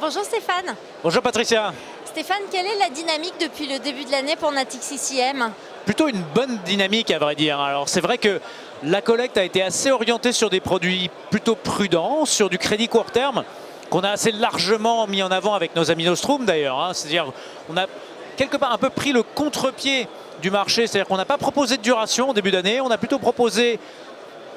Bonjour Stéphane. Bonjour Patricia. Stéphane, quelle est la dynamique depuis le début de l'année pour Natixis ICM? Plutôt une bonne dynamique à vrai dire. Alors c'est vrai que la collecte a été assez orientée sur des produits plutôt prudents, sur du crédit court terme, qu'on a assez largement mis en avant avec nos amis Nostrum d'ailleurs. C'est-à-dire on a quelque part un peu pris le contre-pied du marché, c'est-à-dire qu'on n'a pas proposé de duration au début d'année, on a plutôt proposé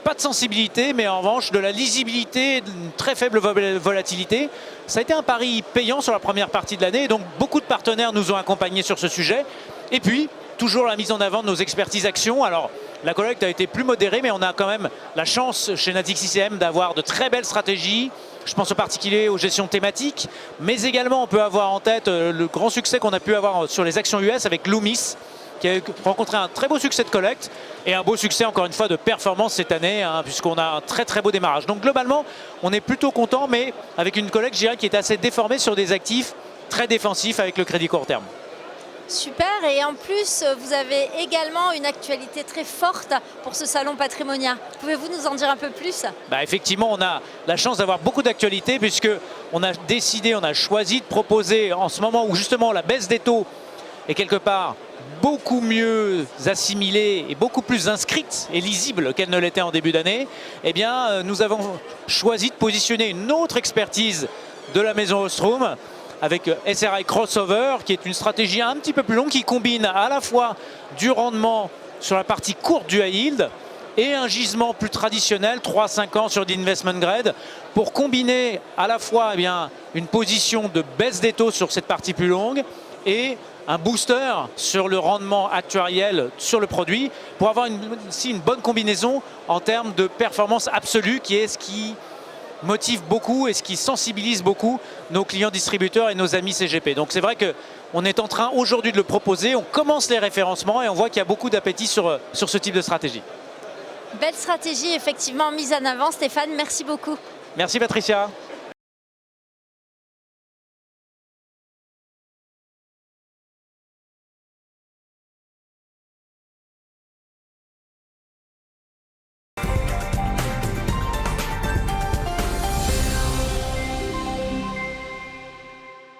pas de sensibilité, mais en revanche de la lisibilité, d'une très faible volatilité. Ça a été un pari payant sur la première partie de l'année, donc beaucoup de partenaires nous ont accompagnés sur ce sujet. Et puis, toujours la mise en avant de nos expertises actions. Alors, la collecte a été plus modérée, mais on a quand même la chance chez Natixis ICM d'avoir de très belles stratégies. Je pense en particulier aux gestions thématiques, mais également on peut avoir en tête le grand succès qu'on a pu avoir sur les actions US avec Loomis, qui a rencontré un très beau succès de collecte et un beau succès encore une fois de performance cette année, puisqu'on a un très très beau démarrage. Donc globalement, on est plutôt content, mais avec une collecte, je dirais, qui est assez déformée sur des actifs très défensifs avec le crédit court terme. Super, et en plus, vous avez également une actualité très forte pour ce salon Patrimonia. Pouvez-vous nous en dire un peu plus? Effectivement, on a la chance d'avoir beaucoup d'actualités puisqu'on a décidé, on a choisi de proposer en ce moment où justement la baisse des taux est quelque part beaucoup mieux assimilée et beaucoup plus inscrite et lisible qu'elle ne l'était en début d'année. Eh bien, nous avons choisi de positionner une autre expertise de la maison Nostrum avec SRI Crossover, qui est une stratégie un petit peu plus longue, qui combine à la fois du rendement sur la partie courte du high yield et un gisement plus traditionnel, 3-5 ans sur l'investment grade, pour combiner à la fois une position de baisse des taux sur cette partie plus longue et un booster sur le rendement actuariel sur le produit, pour avoir aussi une bonne combinaison en termes de performance absolue, qui est ce qui motive beaucoup et ce qui sensibilise beaucoup nos clients distributeurs et nos amis CGP. Donc c'est vrai qu'on est en train aujourd'hui de le proposer, on commence les référencements et on voit qu'il y a beaucoup d'appétit sur ce type de stratégie. Belle stratégie effectivement mise en avant. Stéphane, merci beaucoup. Merci Patricia.